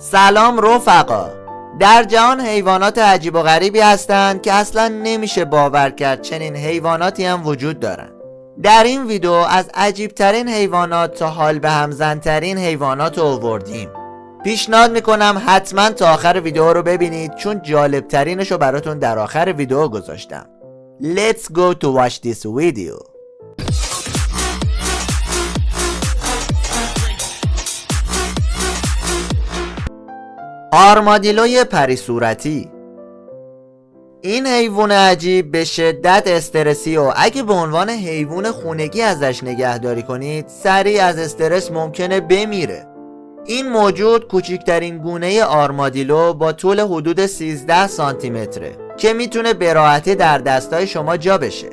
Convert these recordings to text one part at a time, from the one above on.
سلام رفقا. در جهان حیوانات عجیب و غریبی هستند که اصلا نمیشه باور کرد چنین حیواناتی هم وجود دارن. در این ویدیو از عجیب ترین حیوانات تا حال به هم زن ترین حیوانات رو آوردیم. پیشنهاد میکنم حتما تا آخر ویدیو رو ببینید چون جالب ترینش رو براتون در آخر ویدیو گذاشتم. Let's go to watch this video. آرمادیلوی پری صورتی. این حیوان عجیب به شدت استرسی و اگه به عنوان حیوان خونگی ازش نگهداری کنید سریع از استرس ممکنه بمیره. این موجود کوچکترین گونه آرمادیلو با طول حدود 13 سانتی متره که میتونه به راحتی در دستای شما جا بشه.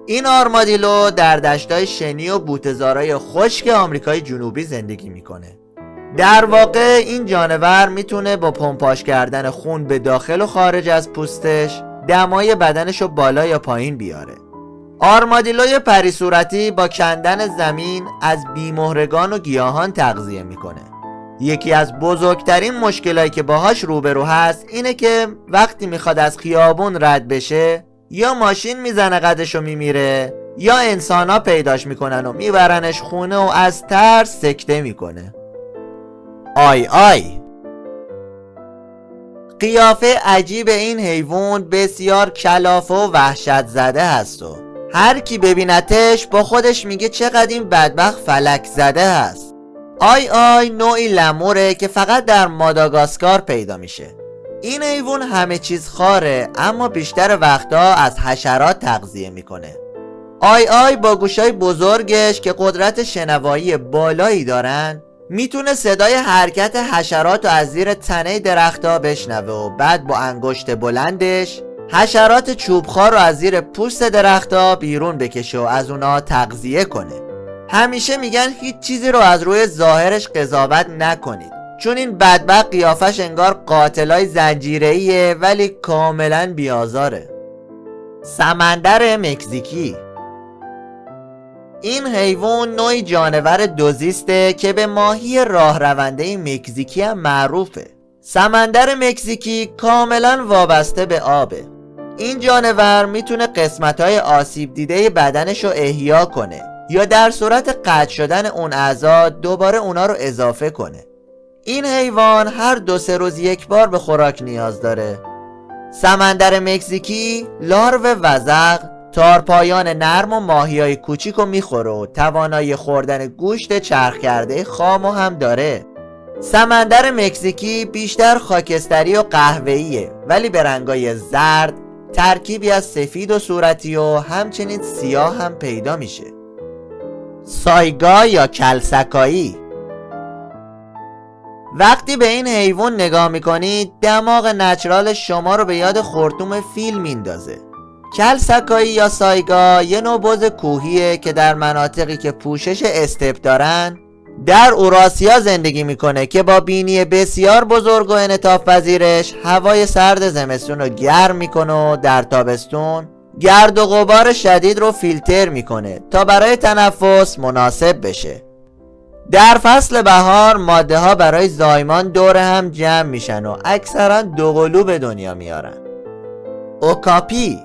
این آرمادیلو در دشتای شنی و بوته‌زارای خشک آمریکای جنوبی زندگی میکنه. در واقع این جانور میتونه با پمپاژ کردن خون به داخل و خارج از پوستش دمای بدنش رو بالا یا پایین بیاره. آرمادیلوی پری صورتی با کندن زمین از بیمهرگان و گیاهان تغذیه میکنه. یکی از بزرگترین مشکلایی که باهاش روبرو هست اینه که وقتی میخواد از خیابون رد بشه یا ماشین میزنه قدشو میمیره یا انسانا پیداش میکنن و میبرنش خونه و از ترس سکته میکنه. آی آی. قیافه عجیب این حیوان بسیار کلافه و وحشت زده هست و هر کی ببینتش با خودش میگه چقدر این بدبخت فلک زده هست. آی آی نوعی لموره که فقط در ماداگاسکار پیدا میشه. این حیوان همه چیز خاره اما بیشتر وقتا از حشرات تغذیه میکنه. آی آی با گوشای بزرگش که قدرت شنوایی بالایی دارن میتونه صدای حرکت حشرات رو از زیر تنه درخت‌ها بشنوه و بعد با انگشت بلندش حشرات چوبخوار رو از زیر پوست درخت‌ها بیرون بکشه و از اونها تغذیه کنه. همیشه میگن هیچ چیزی رو از روی ظاهرش قضاوت نکنید چون این بدبخت قیافش انگار قاتلای زنجیره‌ایه ولی کاملا بیازاره. سمندر مکزیکی. این حیوان نوعی جانور دوزیسته که به ماهی راهرونده مکزیکی هم معروفه. سمندر مکزیکی کاملا وابسته به آبه. این جانور میتونه قسمت‌های آسیب دیده بدنش رو احیا کنه یا در صورت قطع شدن اون اعضا دوباره اونا رو اضافه کنه. این حیوان هر 2-3 روز یک بار به خوراک نیاز داره. سمندر مکزیکی لارو وزغ، تارپایان نرم و ماهیای کوچیک رو میخوره و توانایی خوردن گوشت چرخ کرده خامو هم داره. سمندر مکزیکی بیشتر خاکستری و قهوه‌ایه ولی به رنگای زرد، ترکیبی از سفید و صورتی و همچنین سیاه هم پیدا میشه. سایگا یا کلسکایی. وقتی به این حیوان نگاه میکنید دماغ نچرال شما رو به یاد خرطوم فیل میندازه. کلسکایی یا سایگا یه نوع بز کوهیه که در مناطقی که پوشش استپ دارن در اوراسیا زندگی میکنه که با بینی بسیار بزرگ و انعطاف پذیرش هوای سرد زمستون رو گرم میکنه و در تابستون گرد و غبار شدید رو فیلتر میکنه تا برای تنفس مناسب بشه. در فصل بهار ماده ها برای زایمان دور هم جمع میشن و اکثرا دوقلو به دنیا میارن. اوکاپی.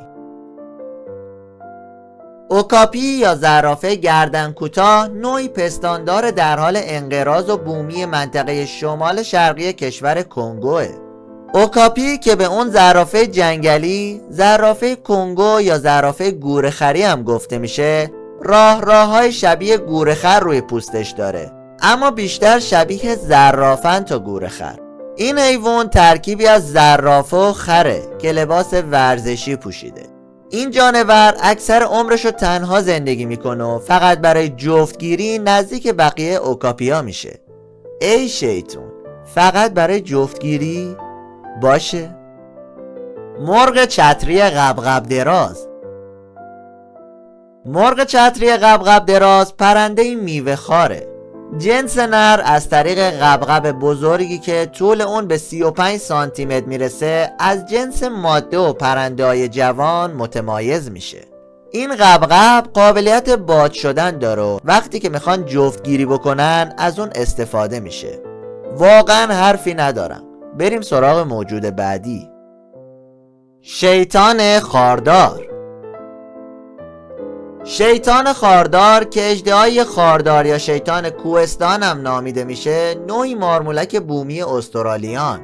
اوکاپی یا زرافه گردن کوتاه نوعی پستاندار در حال انقراض و بومی منطقه شمال شرقی کشور کنگوه. اوکاپی که به اون زرافه جنگلی، زرافه کنگو یا زرافه گورخری هم گفته میشه، راههای شبیه گورخر روی پوستش داره اما بیشتر شبیه زرافن تا گورخر. این حیوان ترکیبی از زرافه و خره که لباس ورزشی پوشیده. این جانور اکثر عمرش رو تنها زندگی میکنه و فقط برای جفتگیری نزدیک بقیه اوکاپیا میشه. ای شیطون، فقط برای جفتگیری؟ باشه. مرغ چتری قبقب دراز. مرغ چتری قبقب دراز پرنده میوه خاره. جنس نر از طریق قبقب بزرگی که طول اون به 35 سانتی متر میرسه از جنس ماده و پرنده های جوان متمایز میشه. این قبقب قابلیت باد شدن داره و وقتی که میخوان جفتگیری بکنن از اون استفاده میشه. واقعا حرفی ندارم. بریم سراغ موجود بعدی. شیطان خاردار. شیطان خاردار که اژدهای خاردار یا شیطان کوهستان هم نامیده میشه، نوعی مارمولک بومی استرالیان.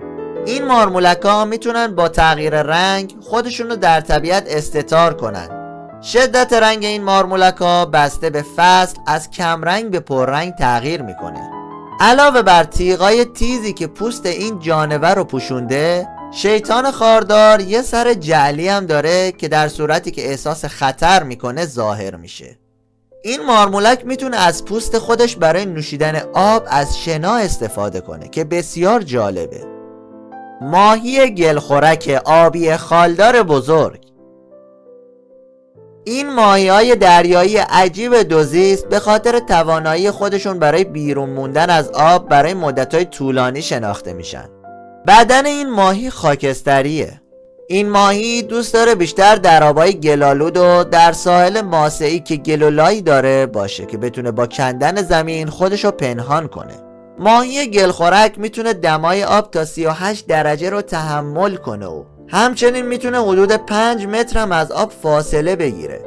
این مارمولک ها میتونن با تغییر رنگ خودشونو در طبیعت استتار کنن. شدت رنگ این مارمولک ها بسته به فصل از کمرنگ به پررنگ تغییر میکنه. علاوه بر تیغای تیزی که پوست این جانور رو پوشونده، شیطان خاردار یه سر جعلی هم داره که در صورتی که احساس خطر میکنه ظاهر میشه. این مارمولک میتونه از پوست خودش برای نوشیدن آب از شنا استفاده کنه که بسیار جالبه. ماهی گلخورک آبی خالدار بزرگ. این ماهی‌های دریایی عجیب دوزیست به خاطر توانایی خودشون برای بیرون موندن از آب برای مدت‌های طولانی شناخته میشن. بدن این ماهی خاکستریه. این ماهی دوست داره بیشتر در آبای گلالود و در ساحل ماسه‌ای که گلولایی داره باشه که بتونه با کندن زمین خودشو پنهان کنه. ماهی گلخورک میتونه دمای آب تا 38 درجه رو تحمل کنه و همچنین میتونه حدود 5 متر هم از آب فاصله بگیره.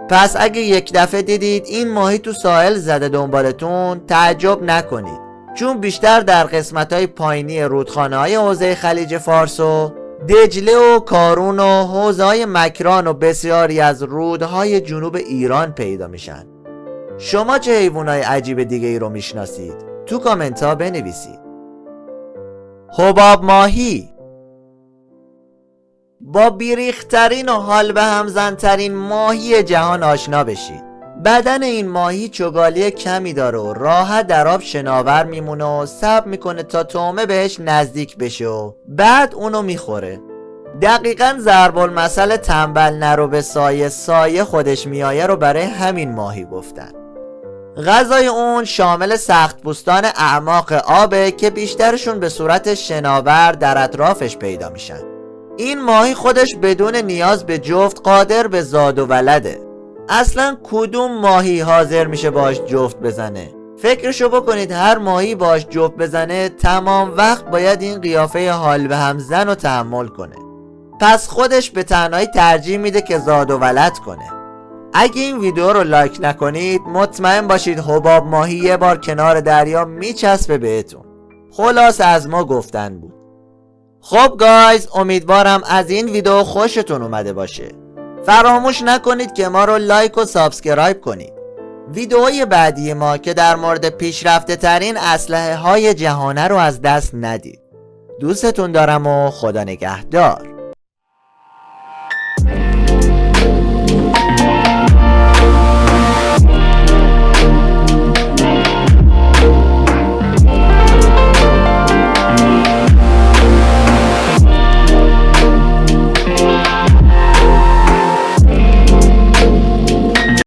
پس اگه یک دفعه دیدید این ماهی تو ساحل زده دنبالتون، تعجب نکنید، چون بیشتر در قسمت‌های پایینی رودخانه‌های حوزه خلیج فارس و دجله و کارون و حوزه‌های مکران و بسیاری از رودهای جنوب ایران پیدا میشن. شما چه حیوانای عجیب دیگه ای رو میشناسید؟ تو کامنت ها بنویسید. حباب ماهی. با بیریخترین و حال به هم زنترین ماهی جهان آشنا بشید. بدن این ماهی چگالی کمی داره و راحت در آب شناور میمونه و صبر میکنه تا طعمه بهش نزدیک بشه و بعد اونو میخوره. دقیقاً ضرب المثل تنبل نرو به سایه، سایه خودش میایه رو برای همین ماهی گفتن. غذای اون شامل سخت‌پوستان اعماق آبه که بیشترشون به صورت شناور در اطرافش پیدا میشن. این ماهی خودش بدون نیاز به جفت قادر به زاد و ولده. اصلا کدوم ماهی حاضر میشه باش جفت بزنه؟ فکرشو بکنید، هر ماهی باش جفت بزنه تمام وقت باید این قیافه حال به هم زن رو تحمل کنه. پس خودش به تنهایی ترجیح میده که زاد و ولد کنه. اگه این ویدیو رو لایک نکنید مطمئن باشید حباب ماهی یه بار کنار دریا میچسبه بهتون. خلاص از ما گفتن بود. خب گایز، امیدوارم از این ویدیو خوشتون اومده باشه. فراموش نکنید که ما رو لایک و سابسکرایب کنید. ویدیوهای بعدی ما که در مورد پیشرفته ترین اسلحه های جهانه رو از دست ندید. دوستتون دارم و خدا نگهدار.